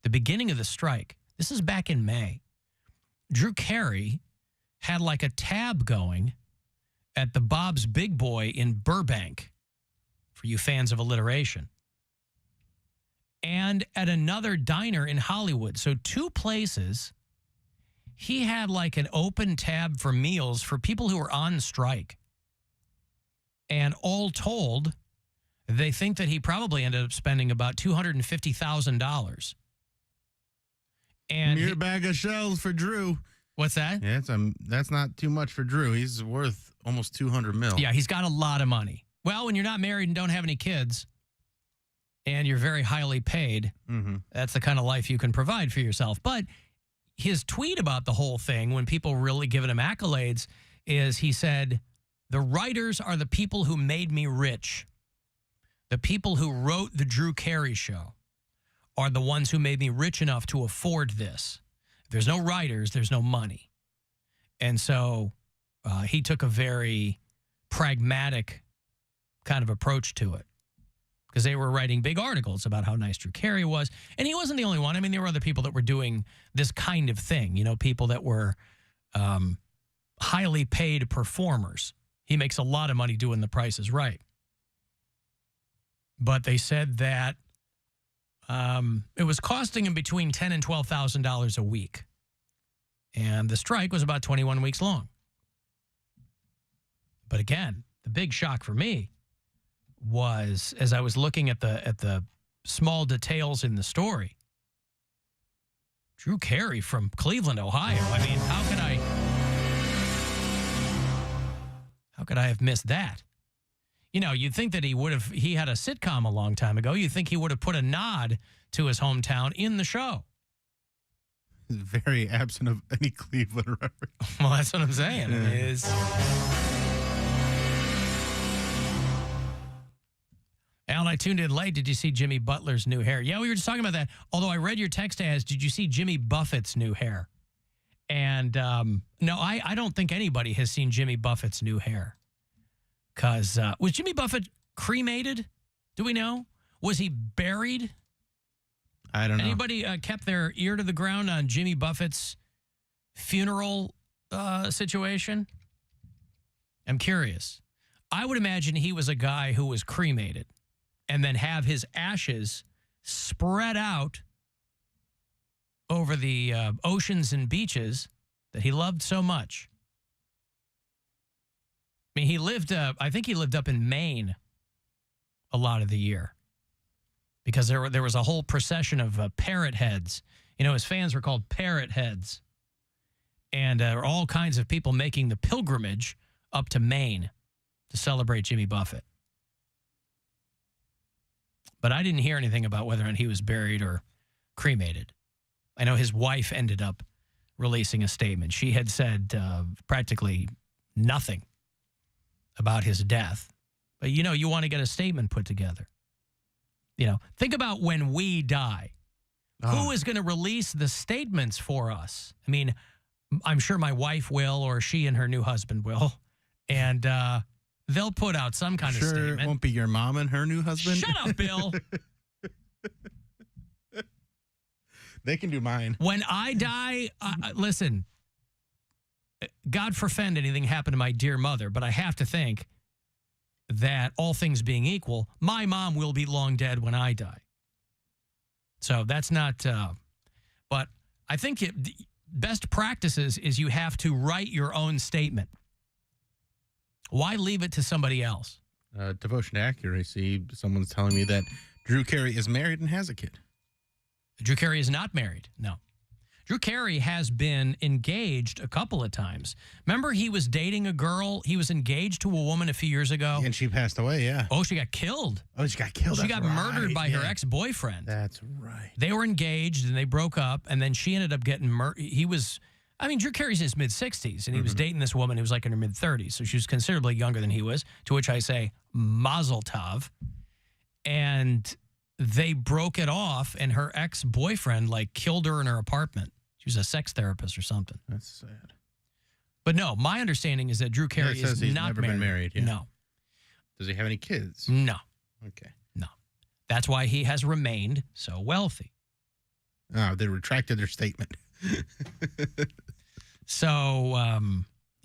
the beginning of the strike, this is back in May, Drew Carey had like a tab going at the Bob's Big Boy in Burbank, for you fans of alliteration, and at another diner in Hollywood. So 2 places he had like an open tab for meals for people who were on strike. And all told, they think that he probably ended up spending about $250,000. And mere bag of shells for Drew. What's that? Yeah, that's not too much for Drew. He's worth almost $200 million. Yeah, he's got a lot of money. Well, when you're not married and don't have any kids, and you're very highly paid, that's the kind of life you can provide for yourself. But his tweet about the whole thing, when people really giving him accolades, is he said, "The writers are the people who made me rich. The people who wrote the Drew Carey Show are the ones who made me rich enough to afford this. If there's no writers, there's no money." And so he took a very pragmatic kind of approach to it, because they were writing big articles about how nice Drew Carey was. And he wasn't the only one. I mean, there were other people that were doing this kind of thing, you know, people that were highly paid performers. He makes a lot of money doing The Price is Right. But they said that it was costing him between $10,000 and $12,000 a week. And the strike was about 21 weeks long. But again, the big shock for me was, as I was looking at the small details in the story, Drew Carey from Cleveland, Ohio. I mean, how could I have missed that? You know, you'd think that he had a sitcom a long time ago. You'd think he would have put a nod to his hometown in the show. He's very absent of any Cleveland reference. Well, that's what I'm saying. Alan, I tuned in late. Did you see Jimmy Butler's new hair? Yeah, we were just talking about that. Although I read your text as, did you see Jimmy Buffett's new hair? And no, I don't think anybody has seen Jimmy Buffett's new hair. Because was Jimmy Buffett cremated? Do we know? Was he buried? I don't know. Anybody kept their ear to the ground on Jimmy Buffett's funeral situation? I'm curious. I would imagine he was a guy who was cremated and then have his ashes spread out over the oceans and beaches that he loved so much. I mean, I think he lived up in Maine a lot of the year, because there was a whole procession of parrot heads. You know, his fans were called parrot heads. And there were all kinds of people making the pilgrimage up to Maine to celebrate Jimmy Buffett. But I didn't hear anything about whether or not he was buried or cremated. I know his wife ended up releasing a statement. She had said practically nothing about his death. But, you know, you want to get a statement put together. You know, think about when we die. Who is going to release the statements for us? I mean, I'm sure my wife will, or she and her new husband will. And they'll put out some kind of statement. It won't be your mom and her new husband? Shut up, Bill. They can do mine. When I die, listen, God forfend anything happen to my dear mother, but I have to think that all things being equal, my mom will be long dead when I die. So that's not, but I think best practices is you have to write your own statement. Why leave it to somebody else? Devotion to accuracy. Someone's telling me that Drew Carey is married and has a kid. Drew Carey is not married. No. Drew Carey has been engaged a couple of times. Remember, he was dating a girl. He was engaged to a woman a few years ago. And she passed away, yeah. Oh, she got killed. Oh, she got killed. She got murdered by her ex-boyfriend. That's right. They were engaged, and they broke up, and then she ended up getting murdered. Drew Carey's in his mid-60s, and he was dating this woman who was like in her mid-30s, so she was considerably younger than he was, to which I say, mazel tov. And they broke it off, and her ex-boyfriend, killed her in her apartment. She was a sex therapist or something. That's sad. But no, my understanding is that Drew Carey is not never been married. Yeah. No. Does he have any kids? No. Okay. No. That's why he has remained so wealthy. They retracted their statement. So,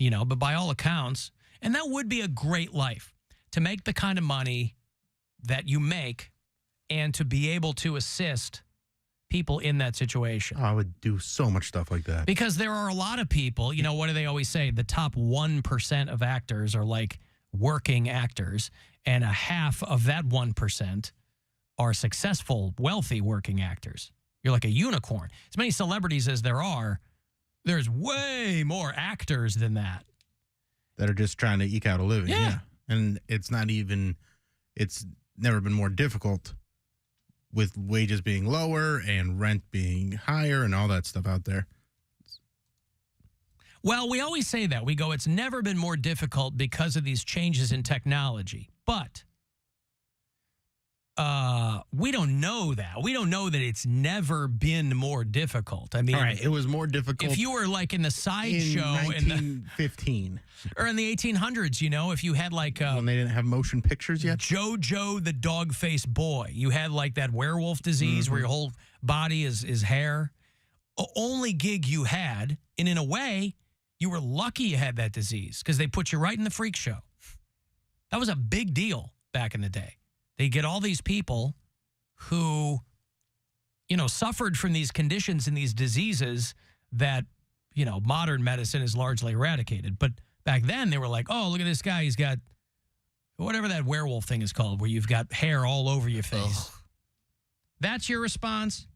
but by all accounts, and that would be a great life, to make the kind of money that you make and to be able to assist people in that situation. I would do so much stuff like that. Because there are a lot of people, what do they always say? The top 1% of actors are like working actors, and a half of that 1% are successful, wealthy working actors. You're like a unicorn. As many celebrities as there are, there's way more actors than that. That are just trying to eke out a living. Yeah. And it's never been more difficult with wages being lower and rent being higher and all that stuff out there. Well, we always say that. We go, it's never been more difficult because of these changes in technology. But we don't know that. We don't know that it's never been more difficult. I mean, all right, it was more difficult. If you were like in the sideshow in 1915 or in the 1800s, if you had like when they didn't have motion pictures yet, JoJo the dog-faced boy, you had like that werewolf disease where your whole body is hair. Only gig you had, and in a way, you were lucky you had that disease because they put you right in the freak show. That was a big deal back in the day. They get all these people who, suffered from these conditions and these diseases that, modern medicine is largely eradicated. But back then they were like, oh, look at this guy. He's got whatever that werewolf thing is called where you've got hair all over your face. Ugh. That's your response?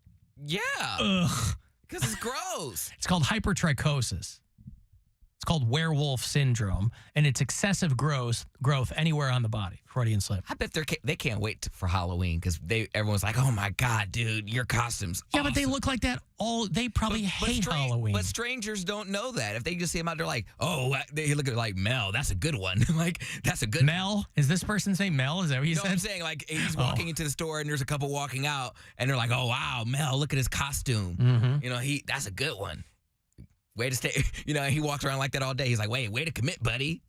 Yeah. Ugh. Because it's gross. It's called hypertrichosis. It's called werewolf syndrome, and it's excessive growth anywhere on the body. Freudian slip. I bet they can't wait for Halloween because everyone's like, oh my God, dude, your costume's awesome. But they look like that they probably hate Halloween. But strangers don't know that. If they just see him out there like, oh, they look at it like, Mel, that's a good one. Like, that's a good Mel? Is this person's name Mel? Is that what you said? I'm saying, like, he's walking into the store and there's a couple walking out and they're like, oh, wow, Mel, look at his costume. Mm-hmm. That's a good one. Way to stay, he walks around like that all day. He's like, way to commit, buddy.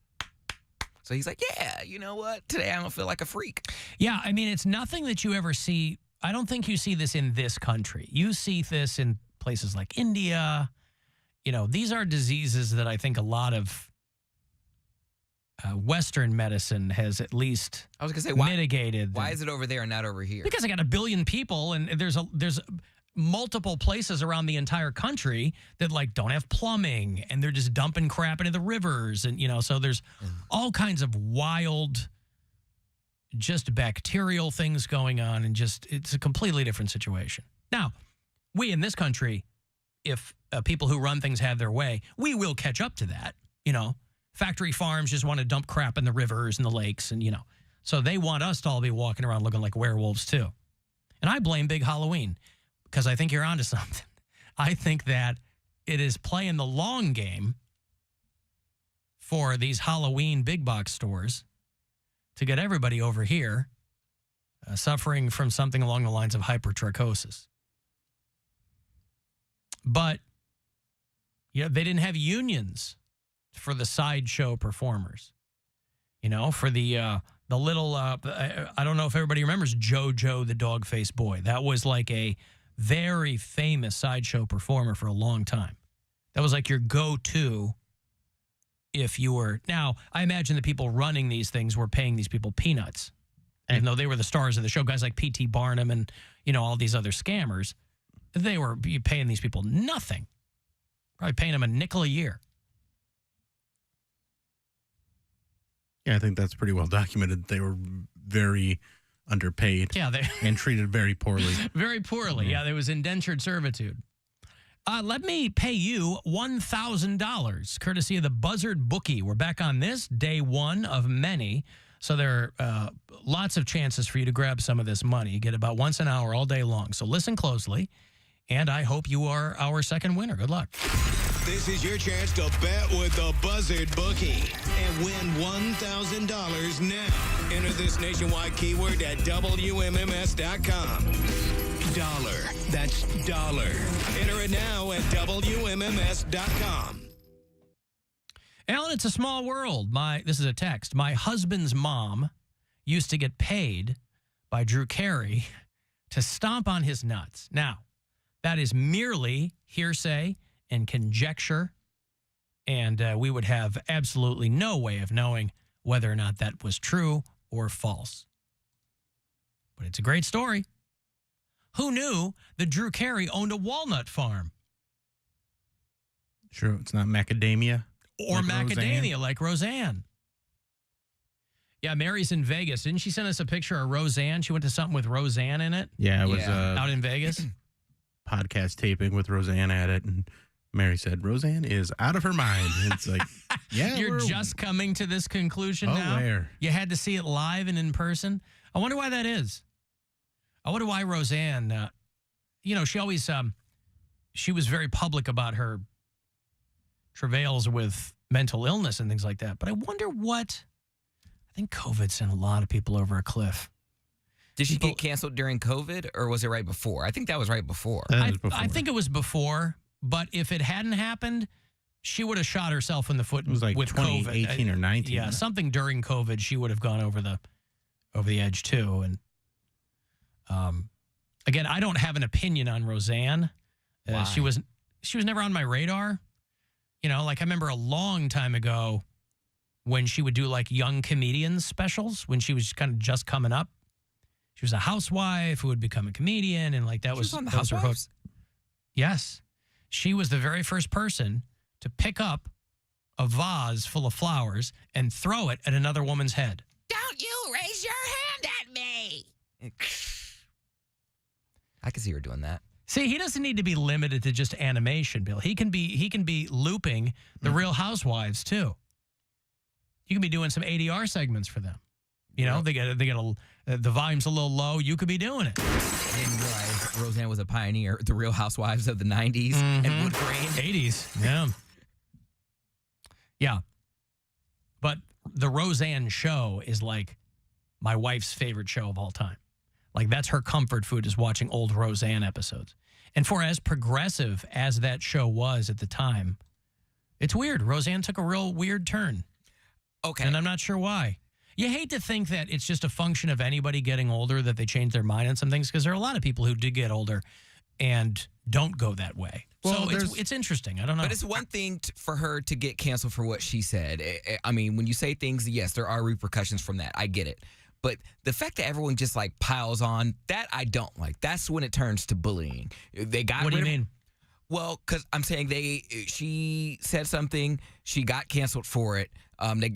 So he's like, yeah, you know what? Today I don't feel like a freak. Yeah, I mean, it's nothing that you ever see. I don't think you see this in this country. You see this in places like India. These are diseases that I think a lot of Western medicine has at least mitigated. Why is it over there and not over here? Because I got 1 billion people, and there's multiple places around the entire country that don't have plumbing, and they're just dumping crap into the rivers, and so there's all kinds of wild, just bacterial things going on, and it's a completely different situation. Now, we in this country, if people who run things have their way, we will catch up to that. Factory farms just want to dump crap in the rivers and the lakes, and so they want us to all be walking around looking like werewolves too. And I blame Big Halloween. Because I think you're onto something. I think that it is playing the long game for these Halloween big box stores to get everybody over here suffering from something along the lines of hypertrichosis. But they didn't have unions for the sideshow performers. For the little, I don't know if everybody remembers JoJo the dog-faced boy. That was like a very famous sideshow performer for a long time. That was like your go-to if you were... Now, I imagine the people running these things were paying these people peanuts. Even though they were the stars of the show, guys like P.T. Barnum and, all these other scammers, they were paying these people nothing. Probably paying them a nickel a year. Yeah, I think that's pretty well documented. They were very underpaid. Yeah, and treated very poorly. Very poorly. Yeah, there was indentured servitude. Let me pay you $1,000, courtesy of the Buzzard Bookie. We're back on this, day one of many. So there are lots of chances for you to grab some of this money. You get about once an hour all day long. So listen closely, and I hope you are our second winner. Good luck. This is your chance to bet with the Buzzard Bookie and win $1,000 now. Enter this nationwide keyword at WMMS.com. Dollar. That's dollar. Enter it now at WMMS.com. Alan, it's a small world. This is a text. My husband's mom used to get paid by Drew Carey to stomp on his nuts. Now, That is merely hearsay and conjecture, and we would have absolutely no way of knowing whether or not that was true or false. But it's a great story. Who knew that Drew Carey owned a walnut farm? Sure, it's not macadamia. Or like macadamia, Roseanne? like Roseanne. Yeah, Mary's in Vegas. Didn't she send us a picture of Roseanne? She went to something with Roseanne in it Yeah, it was out in Vegas. podcast taping with Roseanne at it, and Mary said, Roseanne is out of her mind. And it's like, yeah. You're just coming to this conclusion now? Where? You had to see it live and in person? I wonder why that is. I wonder why Roseanne, she always, she was very public about her travails with mental illness and things like that. But I wonder I think COVID sent a lot of people over a cliff. Did she get canceled during COVID, or was it right before? I think that was right before. I think it was before, but if it hadn't happened, she would have shot herself in the foot. It was like with 2018 COVID. or 19. Yeah, something during COVID, she would have gone over the edge too. And again, I don't have an opinion on Roseanne. She was never on my radar. Like I remember a long time ago when she would do like young comedians specials when she was kind of just coming up. She was a housewife who would become a comedian, and like that was on the those were her Housewives? Yes. She was the very first person to pick up a vase full of flowers and throw it at another woman's head. Don't you raise your hand at me. I can see her doing that. See, he doesn't need to be limited to just animation, Bill. He can be looping the Real Housewives too. You can be doing some ADR segments for them. They get the volume's a little low. You could be doing it. I didn't realize Roseanne was a pioneer, the Real Housewives of the 90s and wood grain. 80s, yeah. Yeah. But the Roseanne show is like my wife's favorite show of all time. Like that's her comfort food is watching old Roseanne episodes. And for as progressive as that show was at the time, it's weird. Roseanne took a real weird turn. Okay. And I'm not sure why. You hate to think that it's just a function of anybody getting older that they change their mind on some things, because there are a lot of people who did get older and don't go that way. Well, so it's interesting. I don't know. But it's one thing for her to get canceled for what she said. I mean, when you say things, yes, there are repercussions from that. I get it. But the fact that everyone just like piles on, that I don't like. That's when it turns to bullying. They got. What do you mean? Well, because I'm saying she said something, she got canceled for it.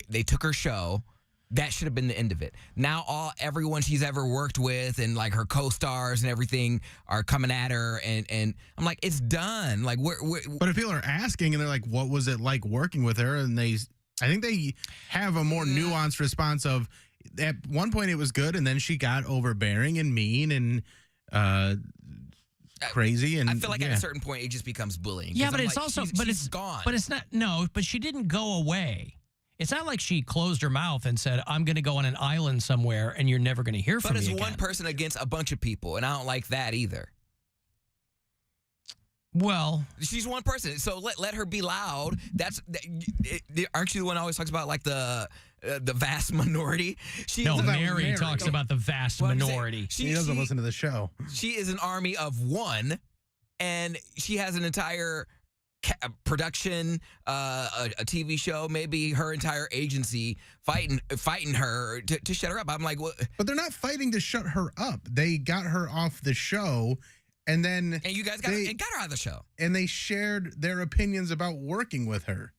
They took her show. That should have been the end of it. Now everyone she's ever worked with and like her co-stars and everything are coming at her, and I'm like, it's done. Like, But if people are asking and they're like, what was it like working with her? And I think they have a more nuanced response of, at one point it was good, and then she got overbearing and mean and crazy. And I feel like at a certain point it just becomes bullying. Yeah, but I'm it's like, also, she's gone. But it's not. No, but she didn't go away. It's not like she closed her mouth and said, I'm going to go on an island somewhere and you're never going to hear from me again. But it's one person against a bunch of people, and I don't like that either. Well, she's one person, so let her be loud. Aren't you the one who always talks about like the vast minority? Mary talks about the vast minority. She doesn't listen to the show. She is an army of one, and she has an entire production, a TV show, maybe her entire agency fighting her to shut her up. I'm like, what? But they're not fighting to shut her up. They got her off the show, and you guys got her out of the show, and they shared their opinions about working with her.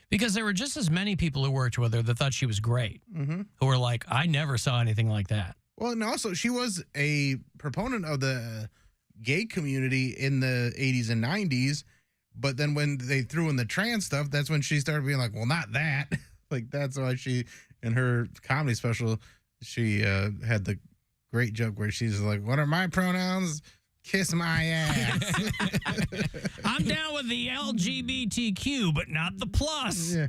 Because there were just as many people who worked with her that thought she was great, who were like, I never saw anything like that. Well, and also she was a proponent of the gay community in the 80s and 90s. But then when they threw in the trans stuff, that's when she started being like, well, not that. Like, that's why she, in her comedy special, she had the great joke where she's like, what are my pronouns? Kiss my ass. I'm down with the LGBTQ, but not the plus. Yeah.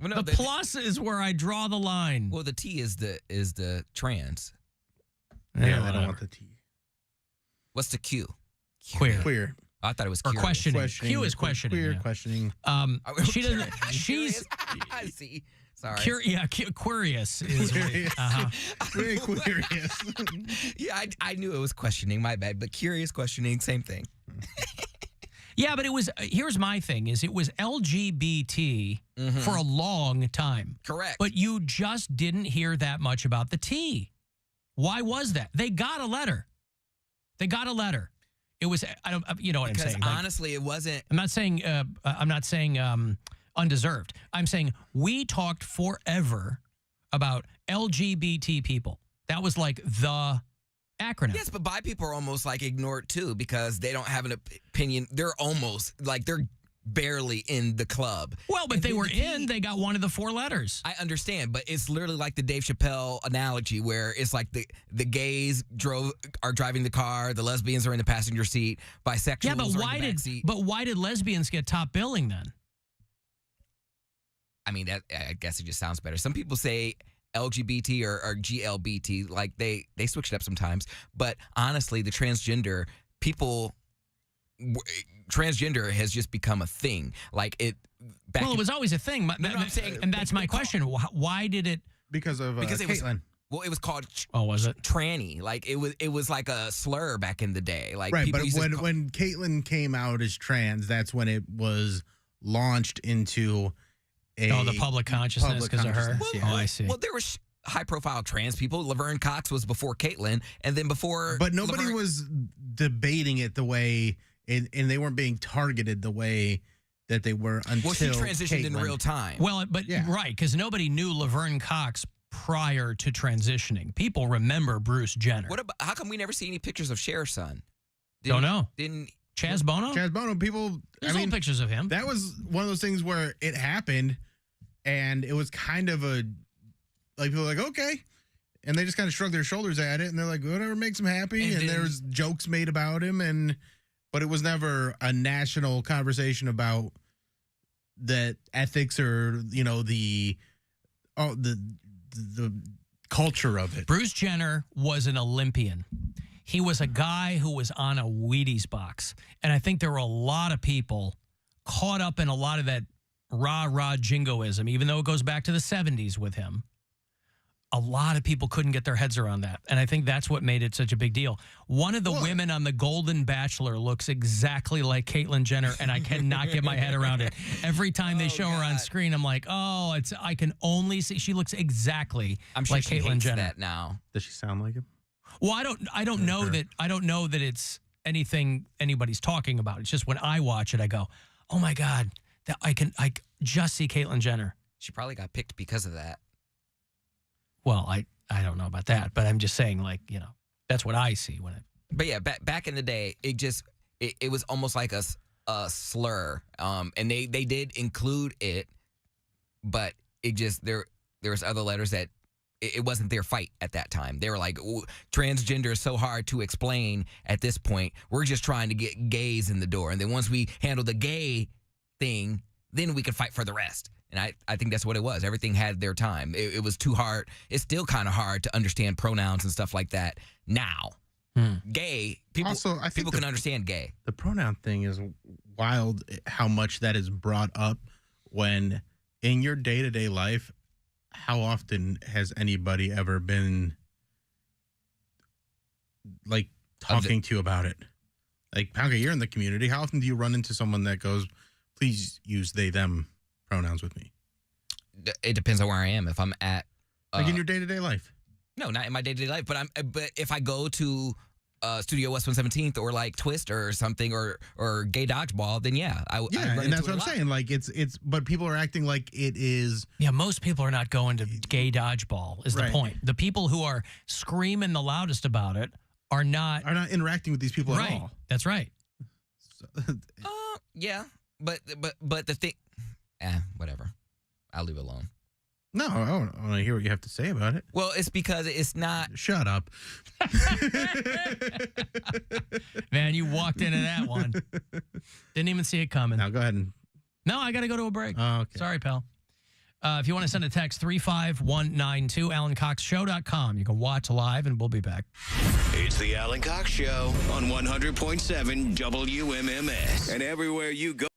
Well, no, the plus is where I draw the line. Well, the T is the trans. Yeah, I don't want the T. What's the Q? Queer. I thought it was or curious. questioning. Q is questioning. Queer yeah. questioning. She doesn't. She's. I see. Sorry. Curious is. Very curious. Yeah, I knew it was questioning. My bad, but curious questioning, same thing. Yeah, but it was, here's my thing, is it was LGBT for a long time. Correct. But you just didn't hear that much about the T. Why was that? They got a letter. They got a letter. It was, you know what I'm saying. Because honestly, it wasn't. I'm not saying undeserved. I'm saying we talked forever about LGBT people. That was like the acronym. Yes, but bi people are almost like ignored too because they don't have an opinion. They're almost like they're barely in the club. Well, but they were in. They got one of the 4 letters. I understand, but it's literally like the Dave Chappelle analogy where it's like the gays are driving the car, the lesbians are in the passenger seat, bisexuals yeah, but are why in the back seat. But why did lesbians get top billing then? I mean, I guess it just sounds better. Some people say LGBT or GLBT, like they switch it up sometimes. But honestly, the transgender has just become a thing. Like it. Well, it was always a thing. I'm saying, and that's my question. Why did it? Because of Caitlyn. It was called. Was it tranny? Like it was like a slur back in the day. Like right, but when Caitlyn came out as trans, that's when it was launched into the public consciousness because of her. Yeah. Oh, I see. Well, there were high-profile trans people. Laverne Cox was before Caitlyn, and then before. But nobody was debating it the way, and they weren't being targeted the way that they were until. Well, she transitioned in real time. Well, but right, because nobody knew Laverne Cox prior to transitioning. People remember Bruce Jenner. How come we never see any pictures of Cher's son? Don't know. Didn't Chaz Bono? Chaz Bono, people. There's old pictures of him. That was one of those things where it happened, and it was kind of people were like, okay. And they just kind of shrugged their shoulders at it, and they're like, whatever makes them happy. And there was jokes made about him, but it was never a national conversation about the ethics or, the culture of it. Bruce Jenner was an Olympian. He was a guy who was on a Wheaties box. And I think there were a lot of people caught up in a lot of that rah-rah jingoism, even though it goes back to the 70s with him. A lot of people couldn't get their heads around that. And I think that's what made it such a big deal. One of the women on The Golden Bachelor looks exactly like Caitlyn Jenner, and I cannot get my head around it. Every time they show her on screen, I'm like, I can only see. She looks exactly like Caitlyn Jenner. That now. Does she sound like him? Well, I don't know that it's anything anybody's talking about. It's just when I watch it, I go, oh my God, that I just see Caitlyn Jenner. She probably got picked because of that. Well, I don't know about that, but I'm just saying, that's what I see when it. But yeah, back in the day, it was almost like a slur, and they did include it, but it just there was other letters that it wasn't their fight at that time. They were like, transgender is so hard to explain at this point. We're just trying to get gays in the door, and then once we handle the gay thing, then we can fight for the rest. And I think that's what it was. Everything had their time. It was too hard. It's still kind of hard to understand pronouns and stuff like that now. Gay, people also, I think people can understand gay. The pronoun thing is wild how much that is brought up when in your day-to-day life, how often has anybody ever been talking to you about it? Like, Poundcake, you're in the community. How often do you run into someone that goes, please use they, them pronouns with me? It depends on where I am. If I'm at in your day-to-day life. No, not in my day-to-day life, but if I go to Studio West 117th or like Twist or something or Gay Dodgeball, then I and that's what I'm saying. Like it's but people are acting like it is. Yeah, most people are not going to Gay Dodgeball is the point. The people who are screaming the loudest about it are not interacting with these people at all. That's right. Yeah, but the thing, whatever. I'll leave it alone. No, I want to hear what you have to say about it. Well, it's because it's not. Shut up. Man, you walked into that one. Didn't even see it coming. Now go ahead No, I got to go to a break. Oh, okay. Sorry, pal. If you want to send a text, 35192, AlanCoxShow.com. You can watch live, and we'll be back. It's the Alan Cox Show on 100.7 WMMS. And everywhere you go.